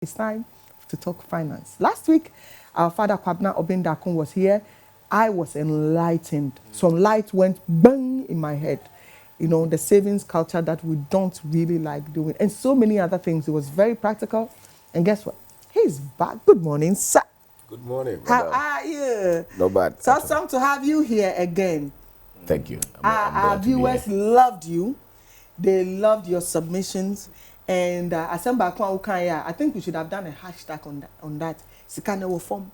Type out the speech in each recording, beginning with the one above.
It's time to talk finance. Last week, our father, Kwabna Obeng Darko, was here. I was enlightened. Some light went bang in my head. You know, the savings culture that we don't really like doing, and so many other things. It was very practical. And guess what? He's back. Good morning, sir. Good morning. How are you? No bad. So awesome to have you here again. Thank you. Our viewers loved you. They loved your submissions. And I think we should have done a hashtag on that. Sikano form.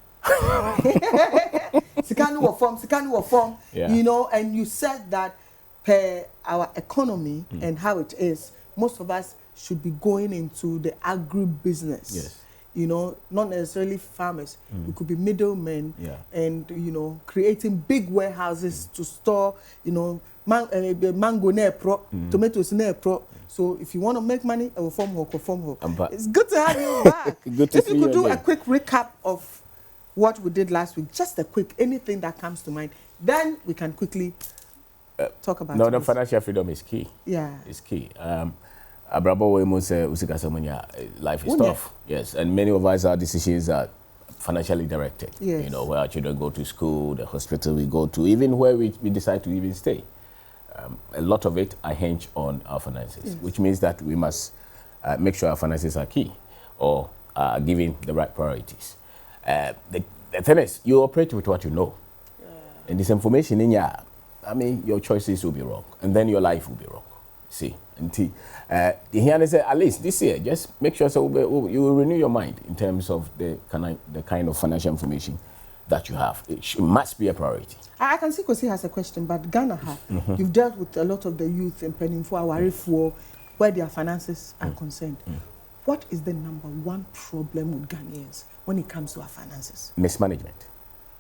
Sikano form. Yeah. You know, and you said that per our economy and how it is, most of us should be going into the agribusiness. Yes. You know, not necessarily farmers. We could be middlemen and, you know, creating big warehouses to store, you know, mango ne pro, tomatoes ne pro. So if you want to make money, I will form work. It's good to have you back. Good to if see you could do again. a quick recap of what we did last week, just a quick, anything that comes to mind, then we can quickly talk about No, financial freedom is key. Yeah. It's key. Abrabo life is tough. Yes, and many of us, our decisions are financially directed. Yes. You know, where our children go to school, the hospital we go to, even where we decide to even stay. A lot of it I hinge on our finances, which means that we must make sure our finances are key or are given the right priorities. The thing is, you operate with what you know. And this information in your choices will be wrong. And then your life will be wrong. See? And here say, at least this year, just make sure you will renew your mind in terms of the kind of financial information that you have. It must be a priority. I can see Kosi has a question, but Ghana, you've dealt with a lot of the youth in Peninfo, for where their finances are concerned. What is the number one problem with Ghanaians when it comes to our finances? Mismanagement.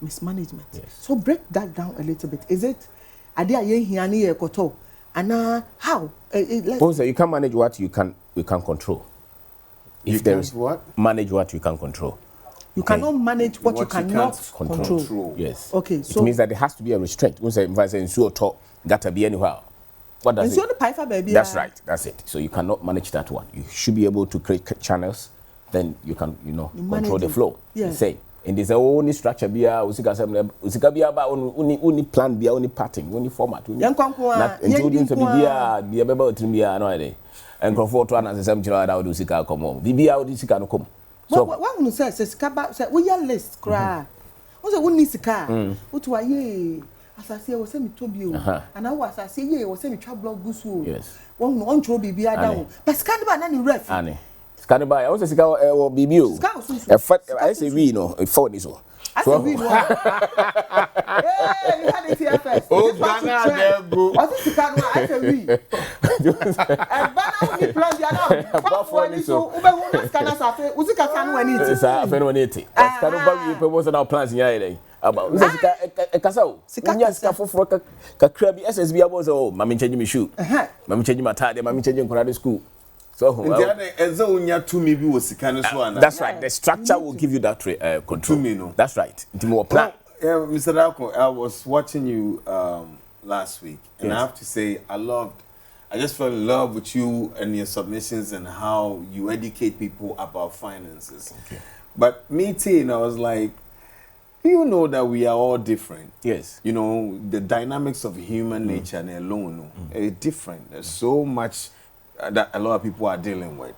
Mismanagement. Yes. So break that down a little bit. Is it and how? You can manage what you can control. If there is what? Manage what you can control. You cannot manage what you cannot control. Yes. Okay. So it means that there has to be a restraint. When if say gotta be anywhere. What does it? That's right. That's it. So you cannot manage that one. You should be able to create channels. Then you can, control the flow. Yeah. Say. And there's only structure usika bia ba only plan bia only pattern only format including to bia beba otrimbia no ide enkrofo to ana sesem kira da usika komo bibia usika no kom. So what you say sika ba say we ya list kra o say woni sika o to aye asase e wo say me tobi o ana wo asase ye wo say me twa blog gusu o yes won no ntro bibia da o but sika ba na ni ref ani Scanaba, I also say BBO. I say we phone is so. I say we know. Hey, you had it here first. Oh, Ghana, there go. What is Scanaba? I say we. And Bana we plan the now. But for this so, ube wona Scanaba safe. Uzi ka Scanaba ni it. Sir, afen wona it. Scanaba we propose now plans in here about. Uzi sika kasa o. Unya sika foforo kakra bi SSB abo say oh, mama change me shoe. Mama change my tie, mama change nkorade school. So that's right. The structure will give you that control. That's right. Mr. Darko, I was watching you last week, and I have to say, I just fell in love with you and your submissions and how you educate people about finances. Okay. But me too, I was like, you know that we are all different. Yes. You know, the dynamics of human nature and alone are different. There's so much that a lot of people are dealing with.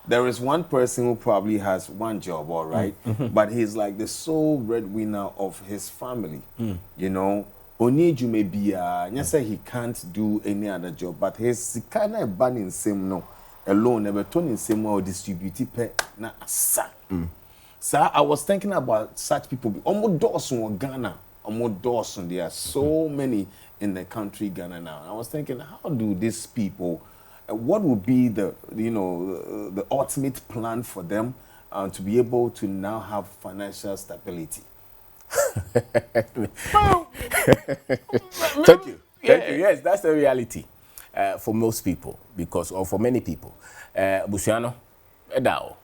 There is one person who probably has one job, all right, but he's like the sole breadwinner of his family. You know, Oniju may be say he can't do any other job, but his kind of banning same no alone never turning same or distribute pe na asa. So I was thinking about such people. Almost Dawson Ghana, almost Dawson. There are so many in the country Ghana now. I was thinking, how do these people? What would be the ultimate plan for them to be able to now have financial stability? Thank you. Yes, that's the reality for most people, or for many people. Busiano, edao,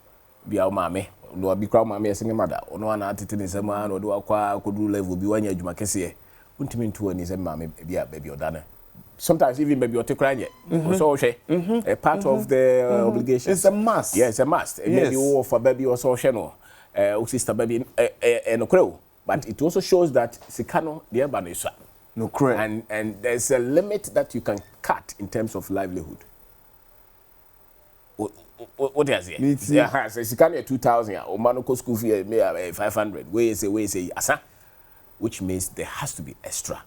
biya mame, no bikra mame singe mada, ono ana atete ne sema no do akwa kodu level bi wanya adwuma kese e. Untimi nto ani sema mame biya baby odana. sometimes even maybe you're crying yet. So a part of the obligation. It's a must. Yeah, it's a must. Yes. Maybe you for baby or so no, sister baby no crow. But it also shows that sikano the urban No correct. And there's a limit that you can cut in terms of livelihood. What is it? Yeah, so sikano 2,000 or manoko school fee 500. We say asa, which means there has to be extra.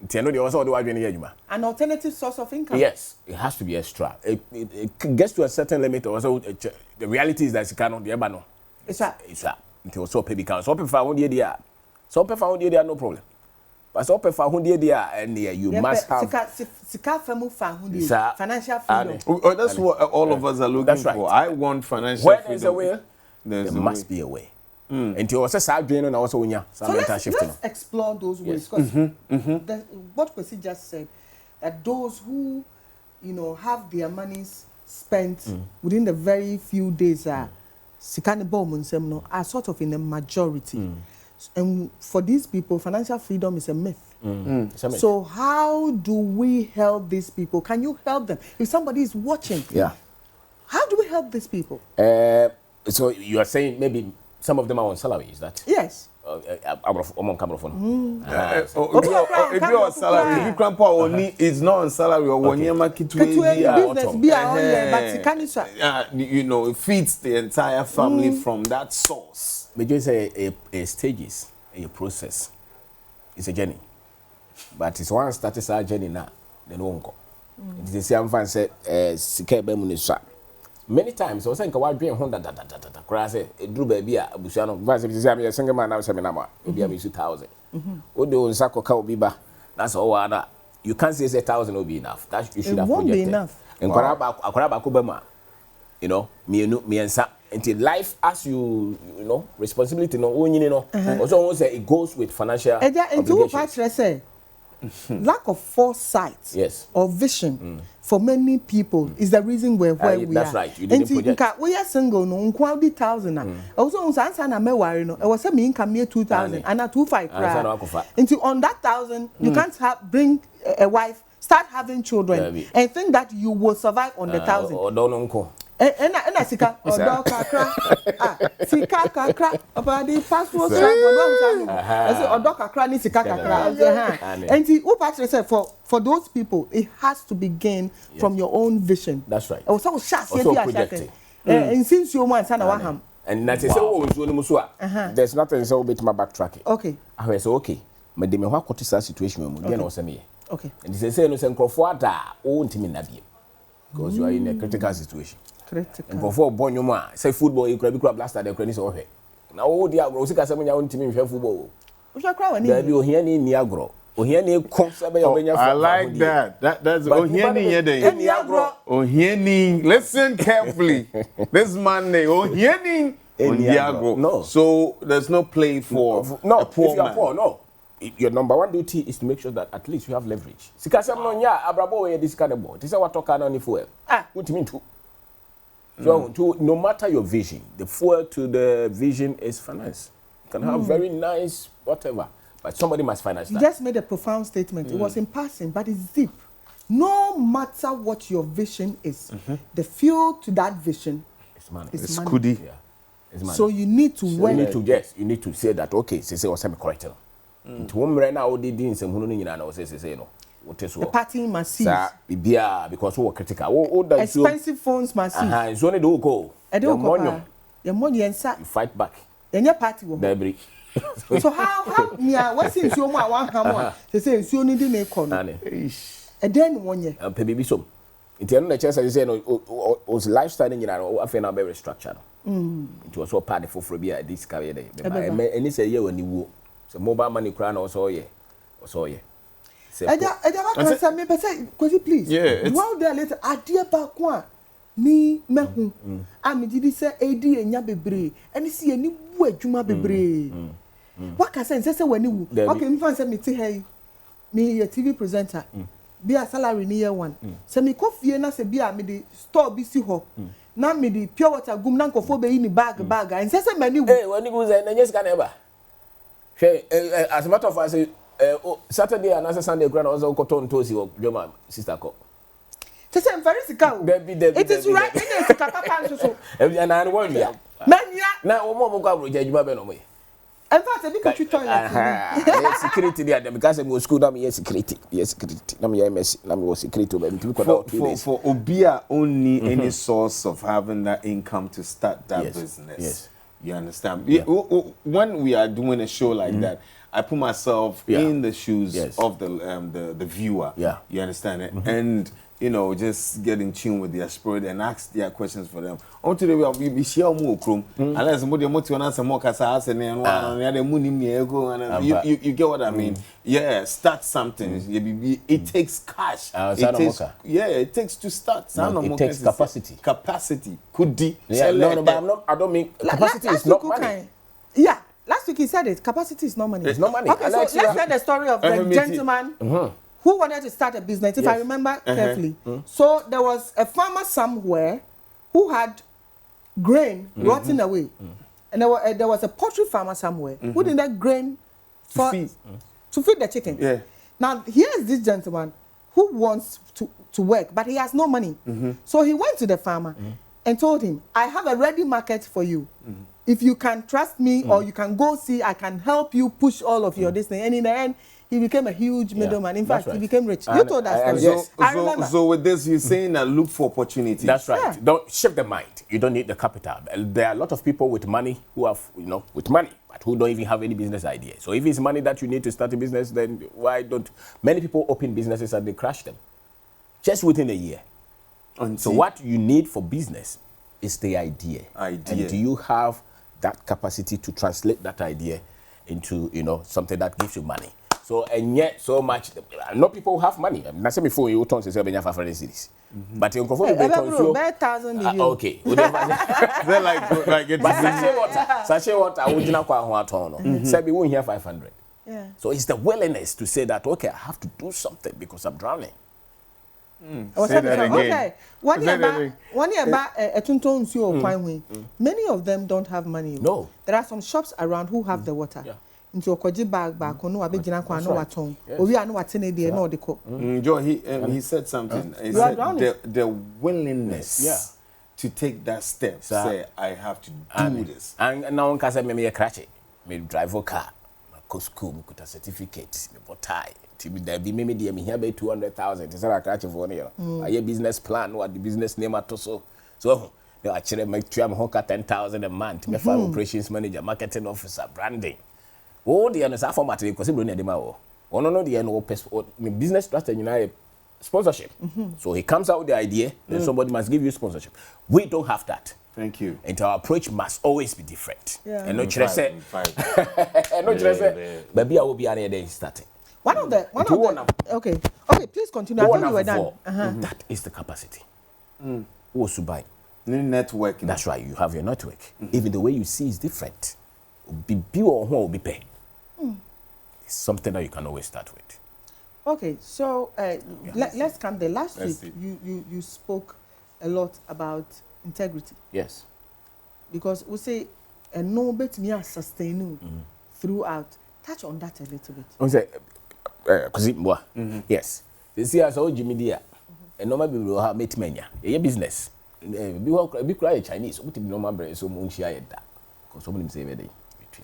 An alternative source of income. Yes, it has to be extra. It gets to a certain limit. Also, the reality is that you cannot the no. It's that. It was so pay count. So pay for 100 there. So pay for 100 there, no problem. But so pay for 100 there, and you must have financial freedom. Oh, that's what all of us are looking for. I want financial freedom. Where there's a way, there must be a way. Until also start doing and also when so let's explore those ways, because what Kwesi just said, that those who have their monies spent within the very few days are sort of in a majority. And for these people, financial freedom is a myth. So how do we help these people? Can you help them? If somebody is watching, how do we help these people? So you are saying maybe some of them are on salary, is that? Yes. If you're on salary, if you grandpa only is not on salary or one year market it feeds the entire family from that source. But just a stages, a process. It's a journey. But it's one started our journey now, then won't go. It is the same say many times I was saying what dream Honda crash it drew baby abusiano vice a single man now seminama maybe I'm 2,000. What do on sako ka obiba, that's all other you can't say 1,000 will be enough. That you should have projected. It won't be enough. And akwara kubema, me ensa until life as you responsibility also say it goes with financial obligation. Lack of foresight or vision for many people is the reason where we that's are. Right. You didn't project. We are single, no, 1,000. Also, on Sansana Mewari, no, I was saying income near 2,000 and a 2,500. Until on that 1,000, you can't bring a wife, start having children, and think that you will survive on the 1,000. Or don't uncle. And I sika or dog kakra sika kakra about the passport I say or dog kakra ni sika kakra and who actually said for those people it has to begin from your own vision. That's right. Also projecting. And since you want sana and that is there's nothing so bit my backtracking. Okay. I say okay me de me ho akotisa situation mu dey na o me. Okay. And they say no say nkrofo ada o ntimi na biem because you are in a critical situation. And before Bonyuma, say football, you could be blaster the credits over. Now, oh, dear, Rosica, some young team in football. There be Ohiani Niagro. Ohiani comes. I like that. That's Ohiani Niagro. Ohiani, listen carefully. This Monday, Ohiani Niagro. No. So there's no play for a poor man. No. Your number one duty is to make sure that at least you have leverage. Sikasam no nya abrabo this kind of boy. This is what talk on for. What you mean too? So no matter your vision, the fuel to the vision is finance. You can have very nice whatever, but somebody must finance that. You just made a profound statement. It was in passing, but it's deep. No matter what your vision is, the fuel to that vision is money. It's money. Yeah. It's money. So you need to work. You need to say that okay, say was correct. To one right now did in some say no. The party must cease. Because we were critical. Expensive phones must cease. It's only do go. Your money and you fight back. Then your party will. So how what since you want one hammer? They say you need to make on. And then 1 year. Baby so. In the end, the chance I say no was lifestyle in I feel now very structured. It was so part of phobia this career day. And it's a year when you so mobile money crown also yeah. Please. Yeah. While there later, I dear back one. Me mehu. I did say AD and Yabebre. And you see any way Juma Bebre. What can I say when you okay, me fancy me hey me a TV presenter. Be a salary near one. Say me coffee and I say be a me the store be see ho. Now me the pure water gum nanko for be in the bag and say many hey when you go and yes can ever. As a matter of fact, Saturday and Sunday grand also cotton tosi or your sister call. To say very sick. It is right in the Papa so. And I want ya. Mania. Now, more go you way. In fact, a bit of toilet. Security there because I go school now yes security. Yes security. Now me MS now me was security for Obia only any source of having that income to start that business. Yes. You understand? Yeah. When we are doing a show like that, I put myself in the shoes of the viewer. Yeah. You understand it? And you know, just get in tune with their spirit and ask their questions for them. Until they will be share more chrome. Unless somebody wants to answer more casa and you get what I mean? Yeah, start something. It takes cash. It takes to start. It takes capacity. Capacity. Could be. No, but I don't mean capacity is not money. Yeah. Last week he said it. Capacity is not money. It's not money. Okay, so let's hear the story of the gentleman who wanted to start a business, if I remember carefully. So there was a farmer somewhere who had grain rotting away. And there was a poultry farmer somewhere who needed grain to feed the chicken. Yeah. Now, here's this gentleman who wants to work, but he has no money. So he went to the farmer and told him, I have a ready market for you. If you can trust me or you can go see, I can help you push all of your this thing. And in the end, he became a huge middleman. In fact, he became rich. You told that story. I remember. So with this, you're saying that look for opportunities. That's right. Yeah. Don't shift the mind. You don't need the capital. There are a lot of people with money who have, with money, but who don't even have any business idea. So if it's money that you need to start a business, then why don't many people open businesses and they crash them just within a year? So what you need for business is the idea. And do you have that capacity to translate that idea into, something that gives you money? So, and yet so much, not people who have money. I said before, you turn to say, you have a series. But you can confirm okay. They're like it's sachet water, I would not quite say we won't hear 500. Yeah. So it's the willingness to say that, okay, I have to do something because I'm drowning. Say that again. Okay. One year about a tunton many of them don't have money. No. There are some shops around who have the water. Yeah. Into a koji bag no abegina kwa no waton. Obi anu watene de no de ko. Joe, he said something. He said the willingness to take that step. Say I have to do this. And now one can say me crash it. Me drive a car. Me go school, me got a certificate, me bought tie. There be me here by 200,000. It's not catch for 1 year. I have business plan. What the business name at so. I actually make 10,000 a month. Me for operations manager, marketing officer, branding. Oh, the answer format because he don't know. Oh no, the business strategy sponsorship. So he comes out with the idea, then somebody must give you sponsorship. We don't have that. Thank you. And our approach must always be different. Yeah. And no say, baby, I will be there starting. Okay, please continue. I thought you were done. That is the capacity. Who to buy? Networking. That's right. You have your network. Even the way you see is different. Be or who will be pay. It's something that you can always start with. Okay, so let's come there. Last week you spoke a lot about integrity. Yes. Because we say no bet me sustain throughout. Touch on that a little bit. We say yes. You see as old Jimmy dear. And normal people have met mania. A business. Be cry Chinese. What normal brain so much share that. Because somebody say every day.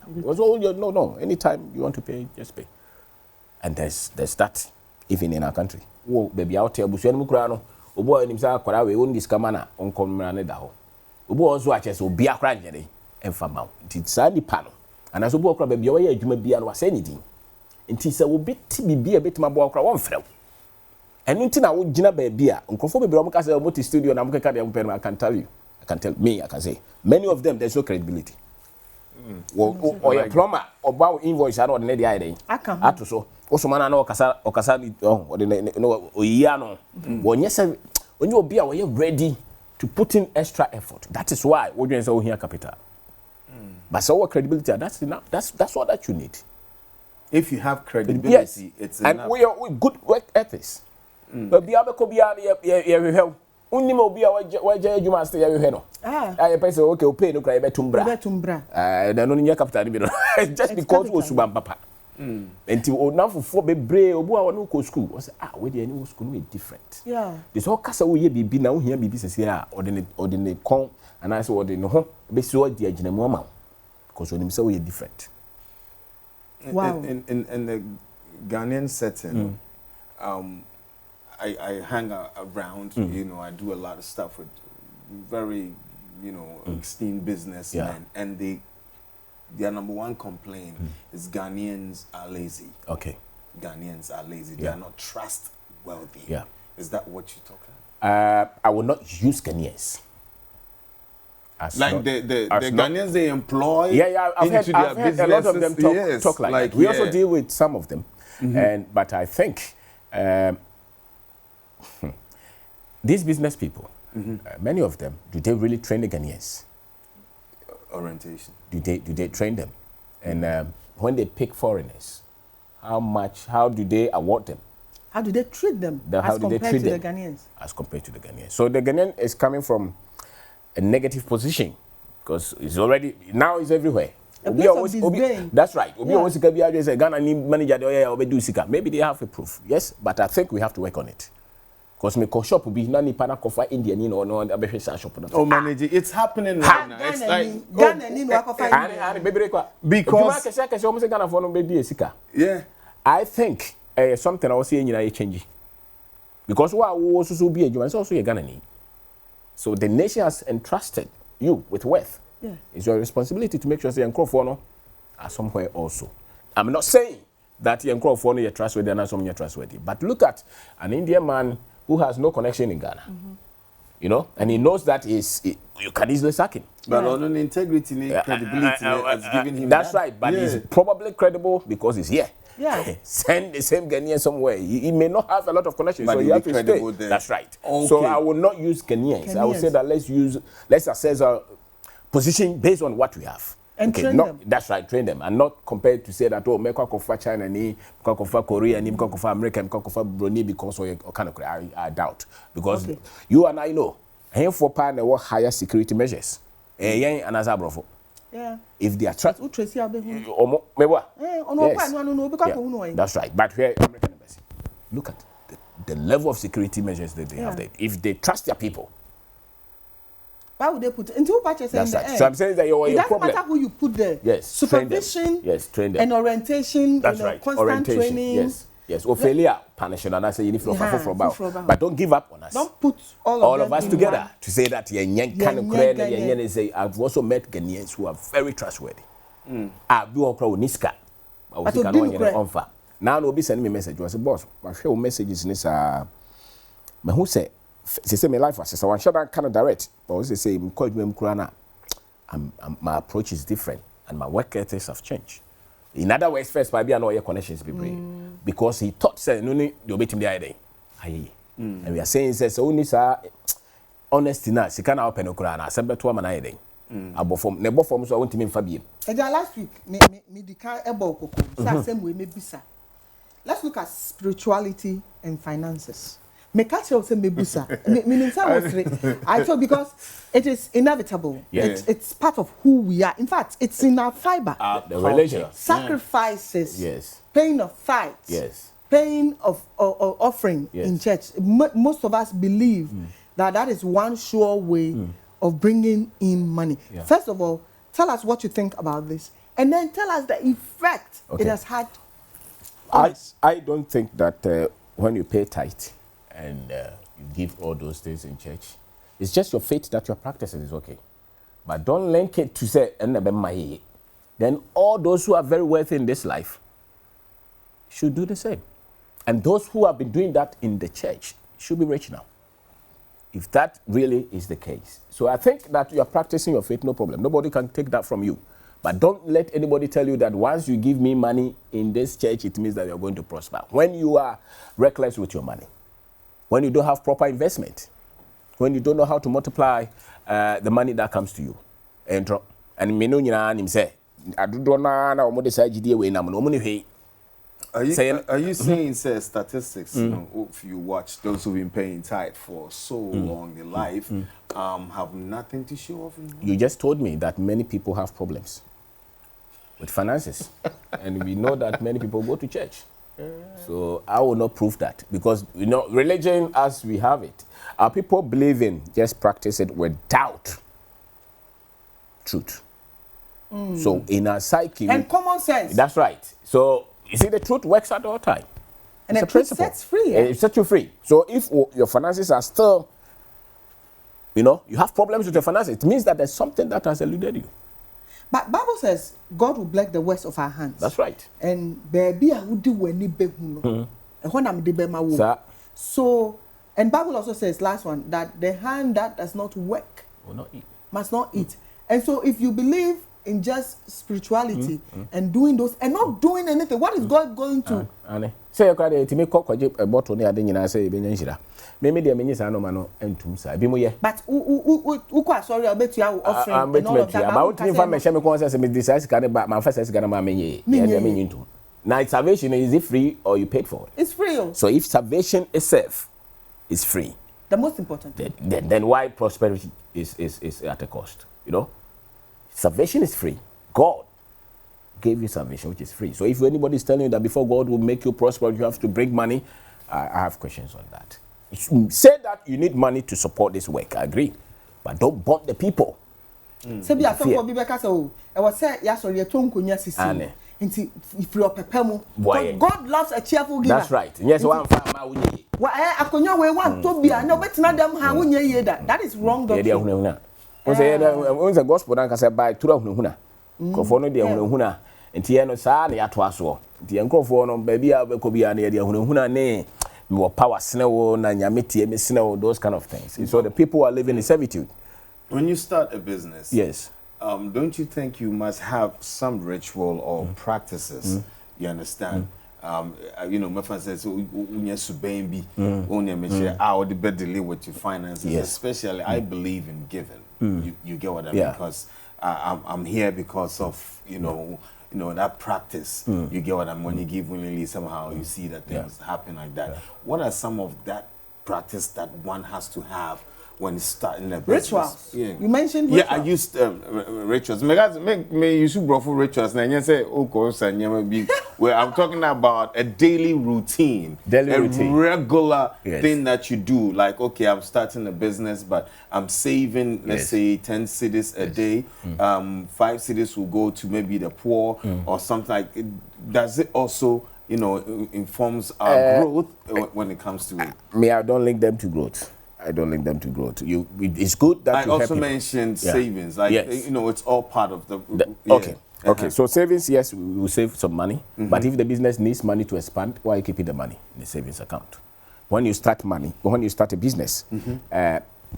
No. Anytime you want to pay, just pay. And there's that, even in our country. Oh, baby, out here, Bushel Mukrano, Obo and himself, we own this camana on Comrade Dao. Obo also watches, will be a cranny, and from out. It's sadly panel. And as a book, baby, you may be and was anything. And tis a bit be a bit my boy, one fellow. And until I would Gina baby, and conform to Bromacas, a multi studio, and I'm going to I can tell you. I can say. Many of them, there's no credibility. Or your plumber or bow invoice out on the idea. I can. Ato so. Also, man, I know Okasa or the Oyano. When you be away ready to put in extra effort. That is why we're going here capital. But so what credibility? That's enough. That's what that you need. If you have credibility, yes. It's and enough. We are good work ethics. But be able to be help. Only mo be a you must stay no. I person okay pay no cry betumbra. Betumbra. Then only capital just because we subam papa. Until o now for bebre obu a no go school. I say we dey any school no different. Yeah. This all kasa we bibi na wo hia bibi sese ordinary con and I say ordinary ho be so di aginamu ama. Because when him say we different. Wow. In the Ghanaian setting, I hang around, you know, I do a lot of stuff with very, you know, esteemed businessmen, and their number one complaint is Ghanaians are lazy. Okay. Ghanaians are lazy. They are not trustworthy. Yeah. Is that what you talk about? I will not use Ghanaians. Like the Ghanaians they employ. Yeah, I've heard a lot of them talk like that. We also deal with some of them, but I think these business people, many of them, do they really train the Ghanaians? Orientation. Do they train them? And when they pick foreigners, how do they award them? How do they treat them as compared to the Ghanaians? As compared to the Ghanaians. So the Ghanaian is coming from a negative position because it's already, now it's everywhere. That's right. Maybe they have a proof. Yes, but I think we have to work on it. Because my shop will be nani pana kofa Indian or no shop. Oh, manager, it's happening right now. It's like because I think something I was saying in change. Because what also be a German, also a Ghanaian. So the nation has entrusted you with wealth. Yeah. It's your responsibility to make sure that your are somewhere also. I'm not saying that your are trustworthy and not some trustworthy. But look at an Indian man who has no connection in Ghana. You know, and he knows that you can easily sack him. But on an integrity, credibility, has given him that's right, but he's probably credible because he's here. Yeah. Send the same Ghanaian somewhere. He may not have a lot of connections, but so you have to stay. There. That's right. Okay. So I will not use Ghanaians. I will say that let's assess our position based on what we have. And train them. That's right, train them. And not compared to say that, make for China, make for Korea, make for America, make for Brunei because of kind of I doubt. Because you and I know, here for partner what higher security measures. Yeah. If they are trapped, that's right. But here, American embassy, look at the level of security measures that they have there. If they trust their people, why would they put into patches in the air? So I'm saying that your it problem. Doesn't matter who you put there. Yes. Supervision. Yes, train them. And orientation. That's right. Constant training. Yes. Failure, punishment, and I say you need to but don't give up on us. Don't put all of us together to say that I've also met Ghanaians who are very trustworthy. I've do all Niska. Now nobody send me a message. I said, boss, my show messages in this who say my life was so one shot kind of direct. But they say my approach is different and my work ethics have changed. In other words, first, maybe I know your connections be brain because he thought say no need the obey him the idea. And we are saying says only sir honesty na she can open okra na sabe to am na idea. Abofom ne bofom so won't me fabie. Last week me dika ebo koko say same way me bisa. Let's look at spirituality and finances. Me catch you say me bisa. Meaning I thought because it is inevitable. Yes. It's part of who we are. In fact, it's in our fiber. The religion. Sacrifices. Yes. Paying of tithes. Yes. Paying of offering in church. Most of us believe that is one sure way of bringing in money. Yeah. First of all, tell us what you think about this, and then tell us the effect it has had. I don't think that when you pay tithe and you give all those things in church, it's just your faith that you're practicing is okay. But don't link it to say, then all those who are very wealthy in this life should do the same. And those who have been doing that in the church should be rich now. If that really is the case. So I think that you are practicing your faith, no problem. Nobody can take that from you. But don't let anybody tell you that once you give me money in this church, it means that you're going to prosper. When you are reckless with your money, when you don't have proper investment, when you don't know how to multiply the money that comes to you. And say, are you saying statistics, you know, if you watch those who've been paying tithe for so long in life, have nothing to show off? You just told me that many people have problems. with finances. And we know that many people go to church. So I will not prove that because, religion as we have it, our people believe in, just practice it without truth. So in our psyche... And common sense. That's right. So, you see, the truth works at all time. And the truth sets free. It sets you free. So if your finances are still, you have problems with your finances, it means that there's something that has eluded you. But Bible says God will bless the works of our hands. That's right. And baby, I would do when you be and when I'm the So, and Bible also says, last one, that the hand that does not work will not eat. Must not eat. And so, if you believe in just spirituality and doing those and not doing anything, what is God going to? Say you to make a bottle near the United States. Maybe the minister no and tumsa. But who sorry, I'll bet you are offering and all of that. About information because me decides can buy my first is gonna me. Now salvation, is it free or you paid for it? It's free. So if salvation itself is free, the most important. Then why prosperity is at a cost? Salvation is free. God gave you salvation, which is free. So if anybody is telling you that before God will make you prosper, you have to bring money, I have questions on that. Say that you need money to support this work, I agree. But don't bump the people. God loves a cheerful giver. That's right. Yes, that is wrong doctrine. The gospel can by two Kofono de hunahuna enti no saa na yato aso enti enkrofo no baby a be ko bia na de hunahuna ne me power snewo na nyamete me snewo, those kind of things. So the people are living in servitude. When you start a business, yes, don't you think you must have some ritual or practices? You understand? My friend says, "Unya subaimbi, unya meche, I would be delay with your finances." Yes. Especially, I believe in giving. You get what I mean? Because I'm here because of that practice. You get what I mean? When you give willingly, somehow you see that things happen like that. What are some of that practice that one has to have when starting a business? Rituals. Yeah. You mentioned rituals. Yeah, I used rituals. Me you should bro for rituals. And you say, well, I'm talking about a daily routine. Regular thing that you do. Like, okay, I'm starting a business, but I'm saving, let's say, 10 cedis a day. 5 cedis will go to maybe the poor or something like it. Does it also, informs our growth when it comes to it? Me, I don't link them to growth. I don't link them to growth. It's good that I also mentioned savings. Like, it's all part of the Okay. So savings, yes, we will save some money. But if the business needs money to expand, why keep the money in the savings account? When you start a business,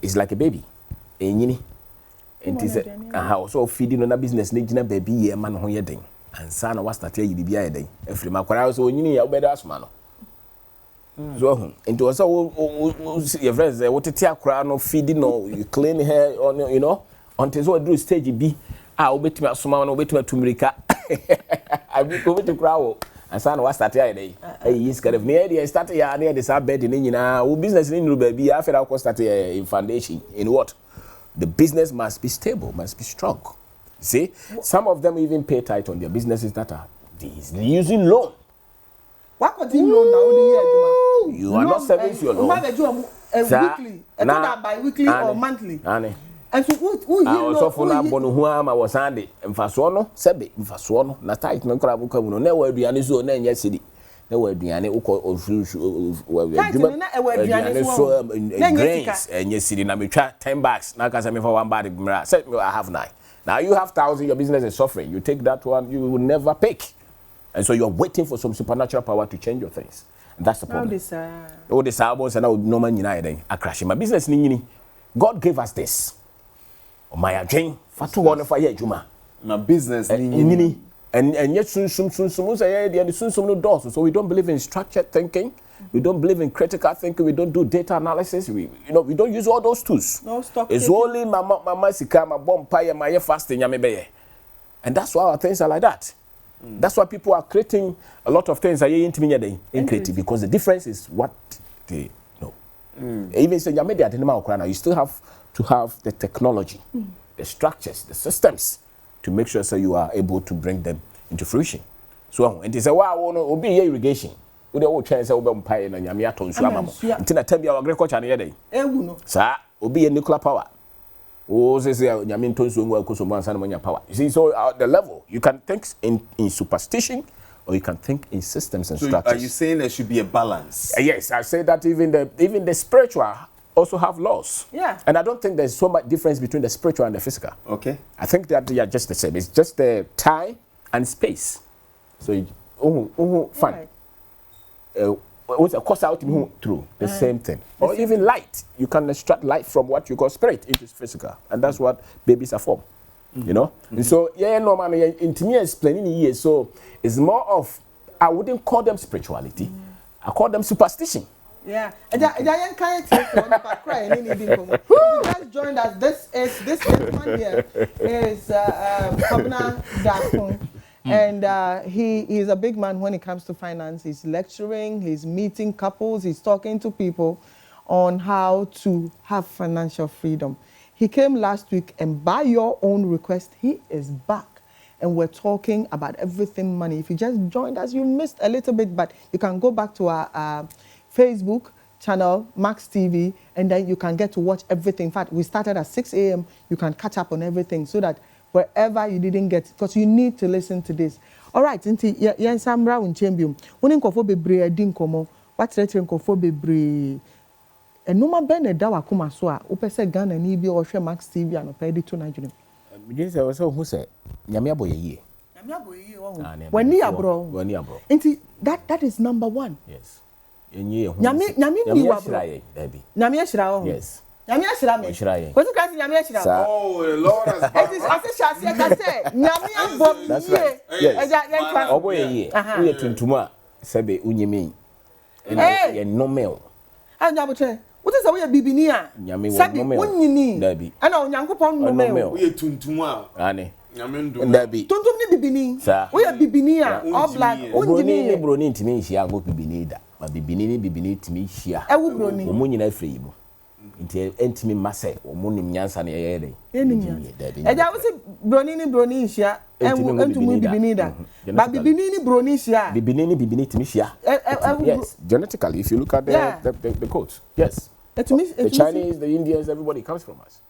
it's like a baby. And so feeding on a business, need a baby, a man who you're doing. And son, what's that? You be a day. If you are so you need a better man. So into us your friends what to take no feeding no you clean hair on until so do stage B obetimi asoma no obetimi atumrika I be go to crowd and say what start here dey is kind of near the start here near the sub bed ni nyina wo business ni nuru baby after that start here in foundation in what the business must be stable, must be strong. See, some of them even pay tight on their businesses that are using loan. What could you loan now? You are not serving your loan. Weekly, bi-weekly or monthly. And so who also for na bonu hu ama wasande mfaso no sebe mfaso no na tight no kra buka mu no na waduane so na nya sidi na waduane uko ofuru waduane so grains nya sidi na metwa 10 bags na kasa me for one bag mra say I have 9. Now you have 1,000, your business is suffering. You take that one, you will never pick. And so you're waiting for some supernatural power to change your things. And that's the problem. Oh, this albums and now no man united. I crash my business ni. God gave us this. Oh my dream. Fatu one for ye juma. My business ni. And yet soon say the soon no doors. So we don't believe in structured thinking. We don't believe in critical thinking. We don't do data analysis. We don't use all those tools. No stock. It's only my sika, my bomb pie, my fasting, and that's why our things are like that. That's why people are creating a lot of things that in creative because the difference is what they know. Even say you still have to have the technology, the structures, the systems to make sure so you are able to bring them into fruition. So it is a wow obi irrigation. We dey try say obe mpa na nyame ato nsu amamo. Nti na tam bia agriculture na yede. Ewu no. Sa obi nuclear power. Oh, say nyame nto nsu ngu akosomo ansa na manya power. You see, so at the level you can think in superstition or you can think in systems and structures. Are you saying there should be a balance? Yes, I say that even the spiritual also have laws. Yeah. And I don't think there's so much difference between the spiritual and the physical. Okay. I think that they are just the same. It's just the time and space. So, fun. What's a course out through the same thing. Or even light. You can extract light from what you call spirit into physical. And that's what babies are from. You know? And so, no man, into me explaining here, so it's more of, I wouldn't call them spirituality. I call them superstition. Yeah. If you just joined us, this gentleman here is Obeng Darko. And he is a big man when it comes to finance. He's lecturing, he's meeting couples, he's talking to people on how to have financial freedom. He came last week, and by your own request, he is back. And we're talking about everything money. If you just joined us, you missed a little bit, but you can go back to our Facebook channel, Max TV, and then you can get to watch everything. In fact, we started at 6 a.m. You can catch up on everything so that wherever you didn't get, because you need to listen to this. All right, inti yen samra un chambium. Woni nkofo bebre adi nkomo. What retre nkofo bebre. Enuma bene da wakoma so a opese Ghana ni bi ohwe Max TV an opedi to na dwene. Begin say so who say nyame aboye ye. Nyame aboye ye wo. Wani abro. Wani abro. Inti that is number 1. Yes. Enye ho. Nyame ni wabro. Nyame ashira wo. Yes. Nyame ashira me. Kwesi kasi nyame ashira. Oh, the Lord has it is as shasi e ka say nyame abom. That's right. Yes. Oboye ye. Uye tuntuma sebe unyeme. Ye nomel. Anyabotre. What is the bibini a? Sabi wonyini. Dabi. Ana onyankopon nomel. We tuntuma. Ane. Nyame ndo. Dabi. Tuntum ni bibini. We bibini a. All black. Wonyini ni broni ntimi nhia go bibini da. Ma bibini ni bibini ntimi nhia. Ewu broni. Omo nyina afre yibo. Nti entimi mase omo nim nyansa na yeye dey. Enim. Eja wo se broni ni broni nhia. Entumu bibini da. Ba bibini ni broni nhia. Bibini ni bibini ntimi nhia. Yes, genetically if you look at the codes. Yes. The Chinese, the Indians, everybody comes from us.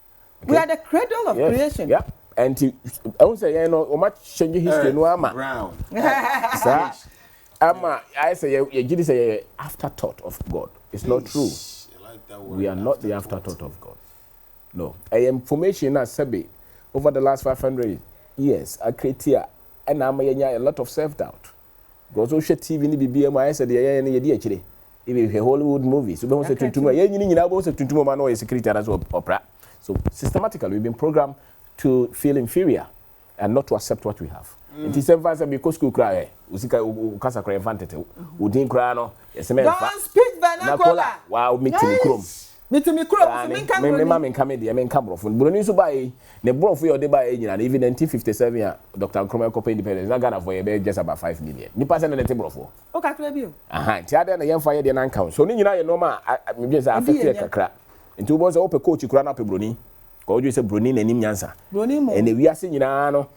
Okay? We are the cradle of creation. Yeah. And I won't say, much change history no ama. Brown. Sir, ama, I say, you say afterthought of God. It's not true. Like that word, we are not the afterthought of God. No. Information as Sabi over the last 500 years, I create here, and I'm a lot of self-doubt. Because we should TV ni BBM, I said, yeah, even Hollywood movies. So we say tuntuma. Yeah, you know about tuntuma man or security as opera. So systematically, we've been programmed to feel inferior and not to accept what we have. It is advanced because school cry. Usika ukasa cry advantage. Udin cry no. Don't speak vernacular. Wow, meet me chrome. Meet me chrome. Me mama come there. Me come from. Broni so buy. Ne bro for your dey buy and even 1957 Dr. Nkrumah Copper Independence. That Ghana for just about 5 million. Ni pass na net bro for. O ka play bio. Aha, ti ade na yen fa ye dey na count. So ni nyina ye normal me be say affect ye kakra. Nti wo say ope coach kura na pe broni. Ko oju say broni na nim nyansa. Broni mo. And we ase nyina no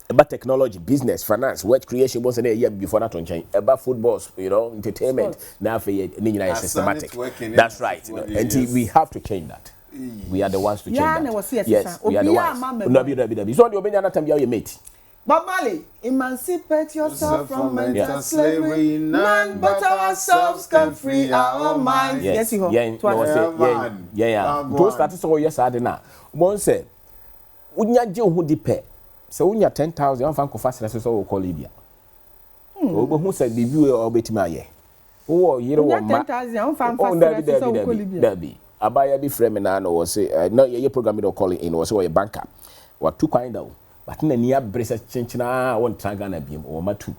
about technology, business, finance, wealth creation was a year before that on change. About footballs, entertainment. Now for you systematic. That's right. And we have to change that. We are the ones to change that. Yes, we are the ones. So the Obeng Darko you mate. Bob Marley, emancipate yourself from mental slavery. None but ourselves can free our minds. Yes, yeah. Those started so yes, I did not. One said, "Unya je hu dipe." So unya 10,000, I'm fan confess so call Libya. Obo who said bibi we obetima aye. Oh, you know what? 10,000, I'm fan confess so call Libya. Dabi. Abaya be frame na no was say no ye program do calling in was a banker. What two kind down. But na near braces chinchina won tranga na biem or matu.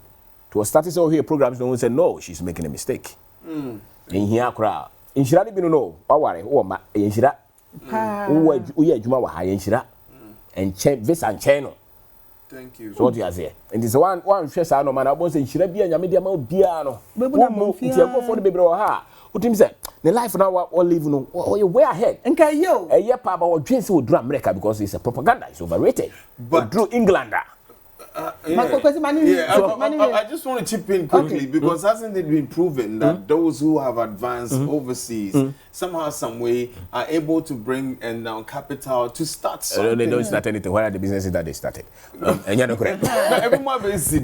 To start so here programs no one said no, she's making a mistake. In here crowd. In shira bi no worry o ma in shira. Wo ye adwuma wa ha in shira. And check this and channel. Thank you. So what you say? And this one share say no man abon say shira bia nyame dia ma bia no. Nti go for the baby o ha. Utim say the life now all live no or you way ahead. Nka yo. E ye pa ba o dwen say o dru America because it's a propaganda, it's overrated. But drew Englander. I just want to chip in quickly because hasn't it been proven that those who have advanced overseas somehow, some way, are able to bring down capital to start something? They don't start anything. What are the businesses that they started? And you're not correct. Everyone is we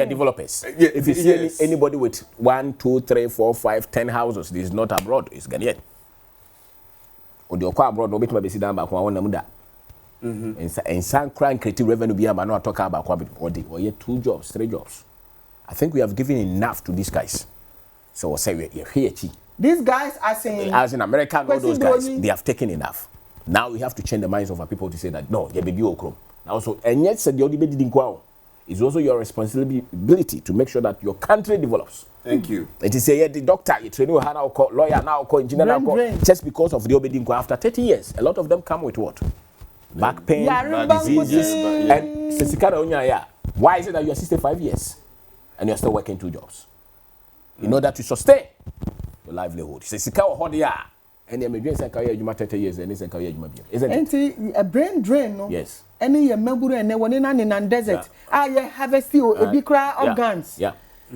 are developers. If you see anybody with 1, 2, 3, 4, 5, 10 houses, this is not abroad. It's Ghanaian. Or the abroad, no better be sit down back one namuda. And some crime creative revenue be about not talk about or 2 jobs, 3 jobs. I think we have given enough to these guys. So we'll say we're here. These guys are saying, as in America, all those guys, they have taken enough. Now we have to change the minds of our people to say that no, they baby okrom. Now so and yet said the only didn't go. It's also your responsibility to make sure that your country develops. Thank you. It is a the doctor, you train now call lawyer, now call engineer, now call just because of the obedient after 30 years. A lot of them come with what? Back pain, diseases, and why is it that you are 65 years and you're still working 2 jobs? In order to sustain your livelihood. And the Americans say career you 30 years and it's a career you isn't it? A brain drain, no? Yes. Any memburu and one in a desert. Harvest you a big cry organs. Yeah.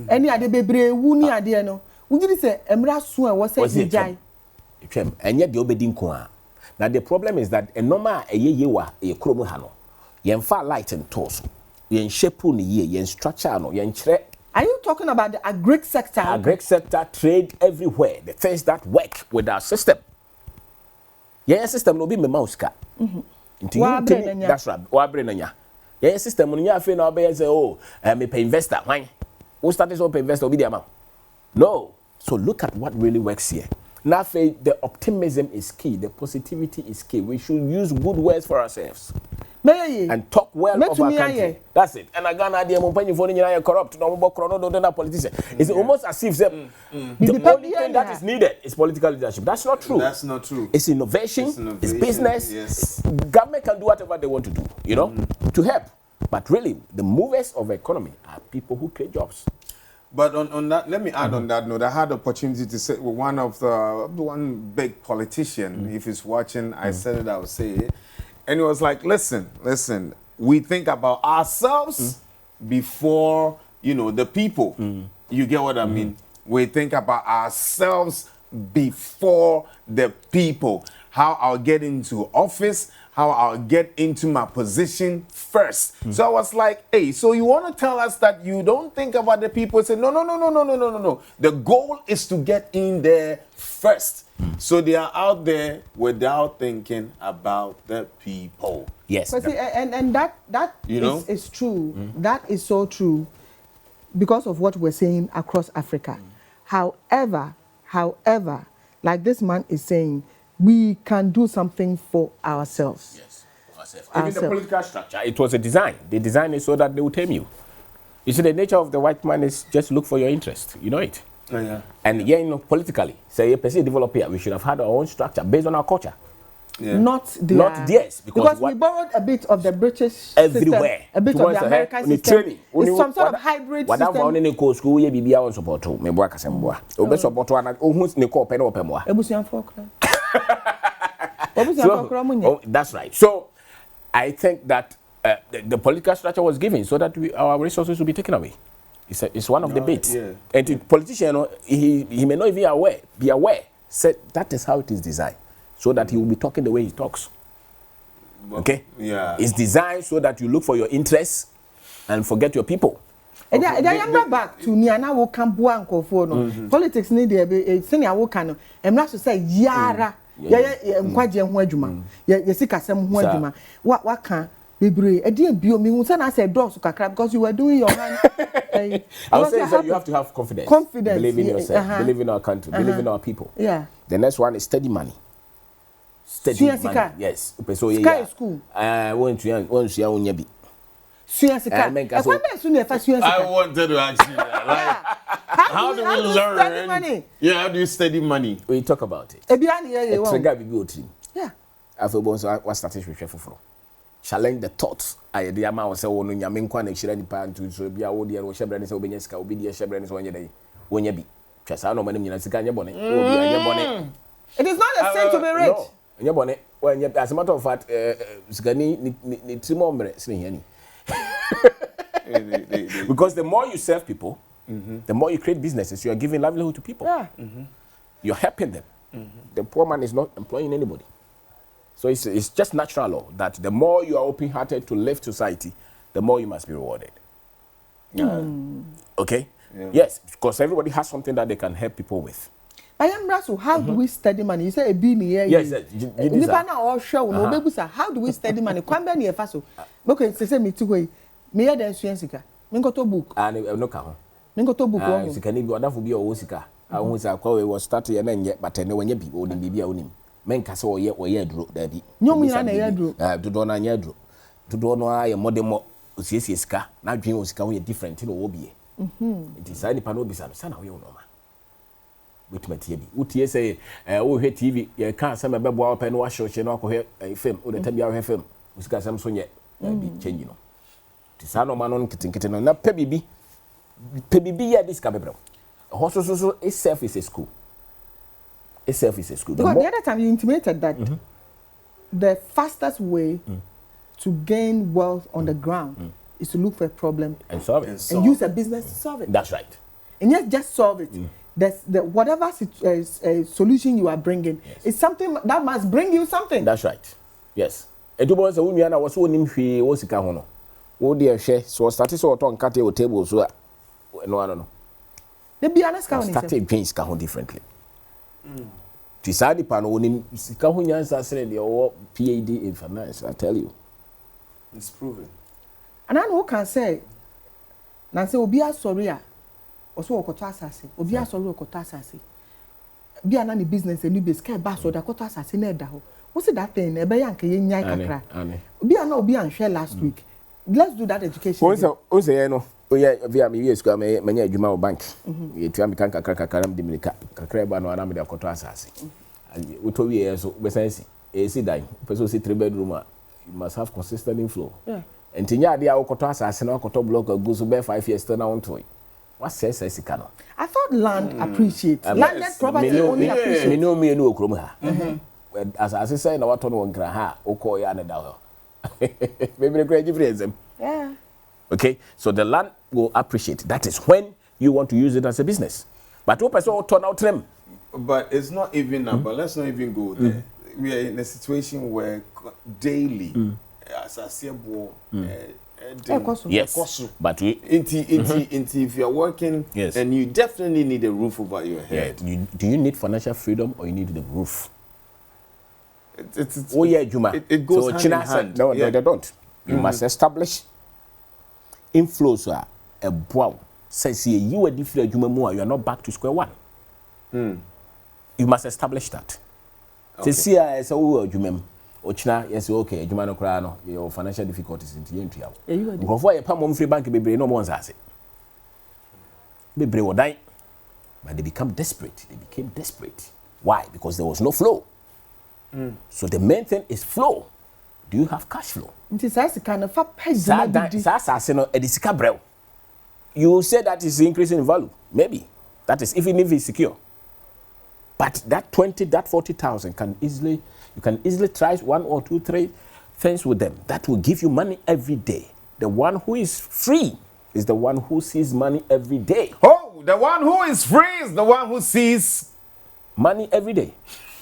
Any other baby wuni idea no. Would you say Emra Swan was a jai? And yet the obedient kwa. Now the problem is that a normal a yewa a chromo hano. Yen far light and torso. Yen shepu ni ye, yen structure no, yen chre. Are you talking about the agric sector? Agric sector, trade everywhere. The things that work with our system. Yeah, system no be me mouse car. That's right. Wabrenanya. Yeah, system when you have now be say, oh, me pay investor. Why? Who started to pay investor be the amount? No. So look at what really works here. Now, the optimism is key. The positivity is key. We should use good words for ourselves. And talk well of our country. That's it. And again, I am corrupt. No politician. It's almost as if the only thing that is needed is political leadership. That's not true. That's not true. It's innovation. It's business. Yes. Government can do whatever they want to do, you know, to help. But really, the movers of the economy are people who create jobs. But on that, let me add on that note. I had the opportunity to say with one big politician. If he's watching, I said it. I would say it. And he was like, listen, we think about ourselves before, the people. You get what I mean? We think about ourselves before the people. How I'll get into office, how I'll get into my position first. So I was like, hey, so you want to tell us that you don't think about the people? Say, no. The goal is to get in there first. So they are out there without thinking about the people. Yes. But see, and that is true. That is so true because of what we're saying across Africa. However, like this man is saying, we can do something for ourselves. Yes, ourselves. Even the political structure, it was a design. They designed it so that they would tame you. You see, the nature of the white man is just look for your interest. You know it. Oh, yeah. And politically, say a person develop here, we should have had our own structure based on our culture. Yeah. Not theirs. Because we borrowed a bit of the British everywhere. System, a bit of the American system. It's some sort of hybrid system. What I'm in the school, you be our support to me. Work as a boy. Obe support to an who's in the corp and open more. That's right. So I think that the political structure was given so that our resources will be taken away. It's one of the bits. Yeah. And the politician, he may not even be aware, said that is how it is designed. So that he will be talking the way he talks. Okay? Yeah. It's designed so that you look for your interests and forget your people. And I back to Niana wo Kambua and Kofono. Politics need a senior worker. I'm not to say Yara. Nkwaje ho adwuma. Ye sika sem ho adwuma. What can bebre e dey bio me hu say na say doors kakra because you were doing your hand. I would say that you have to have confidence. Believe in yourself, believe in our country, believe in our people. Yeah. The next one is steady money. Steady money. Yes. So yeah. School. I want to be. I wanted to ask you that. Like, how do we learn? Money? Yeah, how do you study money? We talk about it. Yeah. After what started with challenge the thoughts. I the amount say no nyame nkwa na hira nipa ntu so bia wo de no hye brane say obenya sika obi de hye brane so onye dai wonya bi twasa no manim nyina sika anye bone obi anye bone. It is not a sin to be rich. No, anye bone. when as a matter of fact Sigani ni trimo mre sini yani. Because the more you serve people, the more you create businesses, you are giving livelihood to people. Yeah. You're helping them. The poor man is not employing anybody. So it's just natural law that the more you are open-hearted to live society, the more you must be rewarded. Okay? Yeah. Yes, because everybody has something that they can help people with. I am Russell. How do we study money? You say a bean here. Yes, how do we study money? Kwamba ni efaso. Okay, say me to way. Me ya den suensika. Mingo to book. No ka ho. Mingo to book. Sika ni bi odafo bi o sika. Ahun sa kwa we was start ye na nye but ne wanya bi o ni bibia onim. Men ka se oye aduro da bi. Nyom nya na ye aduro. Dodo na nya aduro. Dodo no aye modemo osiesie sika. Na dwen o sika ho ye different no wo bie. It is any pano bisa no sana wo ye no ma. Wetumatie bi. Utie say wo hwe TV ye ka se mebebo a open no ahyoche no akohwe film o de tabi ahwe film. Usika sam so nye bi change no. Tisano manon kitinkiti no na pe bibi ya this ka bebro. So itself is a school. Itself is a school. Because the other time you intimated that the fastest way to gain wealth on the ground is to look for a problem and solve it. And use a business to solve it. That's right. And yes, just solve it. There's whatever solution you are bringing, it's something that must bring you something. That's right. Yes. Edubo se wunu ya na wo so onim hwe wo sika ho no. Wo de hwe so start so to nkate o table so no. They be honest ka woni. Started drinks ka ho differently. Ti sadi pa no onim sika ho nyansa sere de o PhD in finance, I tell you. It's proven. And I know can say na say obi asori a oso okoto asase obi asori okoto asase bia na ni business enu be sky ba so da okoto asase na eda ho what's that thing e be yank ye nyai kakra bia na obi an share last week. Let's do that education. O say no oya via me yes kwa me nya adwuma o bank ye tua me kan kakra me dimika kakra ba no ana me de okoto asase uto wie yeso be sense e si dan person si 3 bedroom you must have consistent inflow. Yeah. And tinya ade a okoto asase na okoto block go so be 5 years still na won toy. What says sika no? I thought land appreciate. Landed property only appreciate. Me no okrom ha. As I say na wato no nkra ha okọ ya na da. Maybe the difference. Yeah. Okay? So the land will appreciate. That is when you want to use it as a business. But what person turn out them? But it's not even now, but let's not even go there. We are in a situation where daily as I say yes, but if you're working, and you definitely need a roof over your head. Yeah. Do you need financial freedom or you need the roof? It goes hand in hand. No, they don't. You must establish inflows a wow. Says you are different, you are not back to square one. You must establish that. Say as a word, Ochina, yes, okay, Jumano Crano, your financial difficulties in the entry. Before a palm free bank, baby, no one's as it. Baby will die. But they become desperate. They became desperate. Why? Because there was no flow. So the main thing is flow. Do you have cash flow? It is as kind of you say that is increasing in value. Maybe. That is even if it's secure. But that 20, that 40,000 you can easily try 1 or 2, 3 things with them. That will give you money every day. The one who is free is the one who sees money every day. Oh, the one who is free is the one who sees money every day.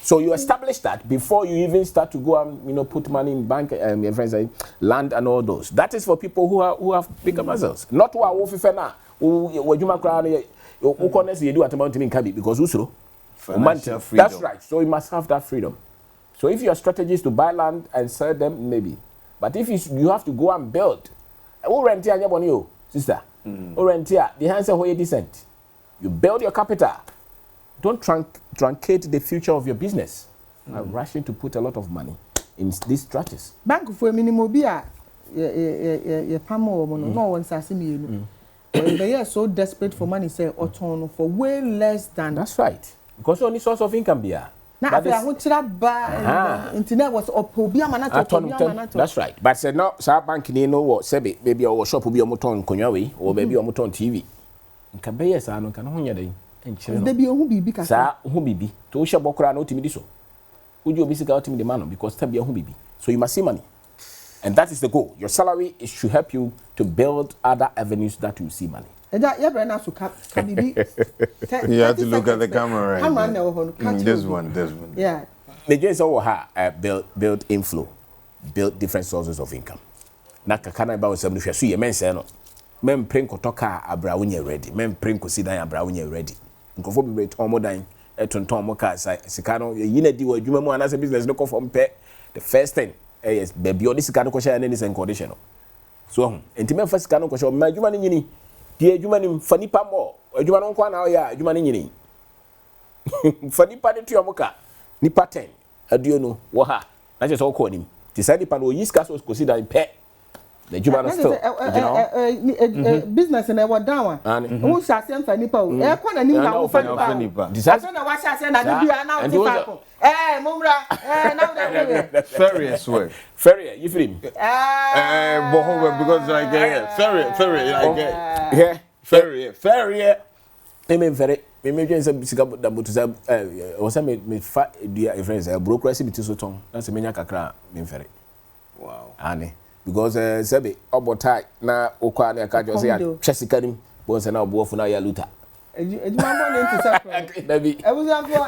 So you establish that before you even start to go and put money in bank and your friends say land and all those. That is for people who have bigger muscles. Not who are wolfifena who juma crown who connects you do at amount in Kabi because usro. Financial freedom. That's right. So you must have that freedom. So if your strategy is to buy land and sell them, maybe. But if you have to go and build, who rent here you, sister? Who rent here? The answer where you decent. You build your capital. Don't truncate the future of your business. I'm rushing to put a lot of money in these strategies. Bank for minimum beer, pamo no one says me. They are so desperate for money, say autonomy for way less than. That's right. Because only source of income be now, I want to buy internet was that's right. But said no, sa bank ni no what sebi baby or shop will be on moton konyawe or baby on moton TV. In Cabeyas, I don't can hold you. And there be who be because who be to Shabokra no timidiso. would you be out in the man because time be a baby. So you must see money. And that is the goal. Your salary is to help you to build other avenues that you see money. You have to look at the camera, right? This one. Yeah. The just build inflow, build different sources of income. Na kakana ba wasem no hweso ye men say no. Men pren kotoka abra wonye ready. Men pren kosidan abra wonye ready. Nkofo bi beton modan etonton mo ka sika no yi na di wa adwuma mu anase business no confirm pe. The first thing yes baby odi sika no ko share na ni sen condition no. So enti men fa sika no ko share ma adwuma ni nyini. Die adwuma ni mfani pa mo. Adwuma no kwa na ya adwuma ni nyini. Mfani pa de tuo mo ka. Nipa 10 aduo no wo ha. Na je so ko anim. Ti say nipa no yi sika so consider pe. The Jumano still, business and I was down. Who shall send for Nipo? I can't even for Nipa. Disaster, what shall send? I do now. Eh, Mumra, now Ferry, swear. Ferry, you feel because I get ferry, I get ferry. I mean, very. Me just some cigar that to say, or some me fat dear friends, a brokercy between so tongue. That's a mania cacra, me ferry. Wow. Annie. Because Sebi obotai na okwa na ka jo say Chesika nim bo se na obo fu na ya luta ejuma mo ne nti sakro dabi ebuzanfo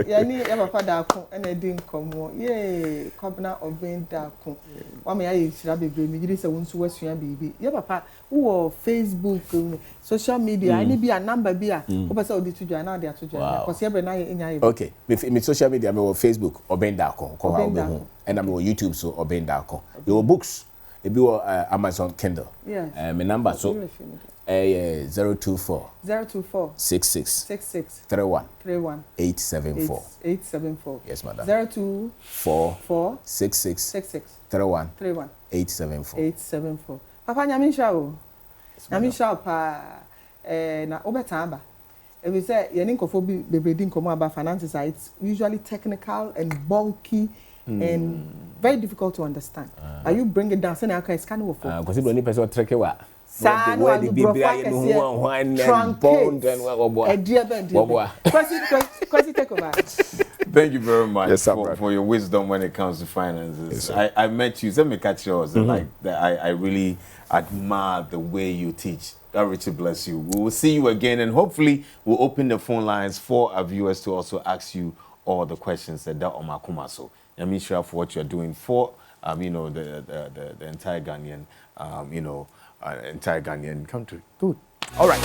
yani e papa Darko na di nkomo ye Kwabena Obeng Darko wa me ya yira bebre mi gidi se wonsu wasua bibi ye papa wo Facebook social media ani bi a number bi a wo pese odi tudwa na odi atudwa because ye bre na enya ye okay me social media me wo Facebook Obeng Darko ko ha obo and I'm on YouTube so Obeng Darko your books e bi wo Amazon Kindle my number so 024 66 31 874 yes madam 024 66 31 874 papa nyamisha o nyamisha pa na obetamba if you say you nkofo bi bebredi nkomo about finances it's usually technical and bulky and very difficult to understand. Are you bring it down? Say na it's kind of because you don't person trick wa. Where the baby take over. Thank you very much for your wisdom when it comes to finances. Yes, I met you. Let me catch yours. Like that, I really admire the way you teach. God richly bless you. We will see you again, and hopefully we'll open the phone lines for our viewers to also ask you all the questions that are on my kumaso. I'm sure for what you're doing for the entire Ghanaian entire Ghanaian country. Good. All right.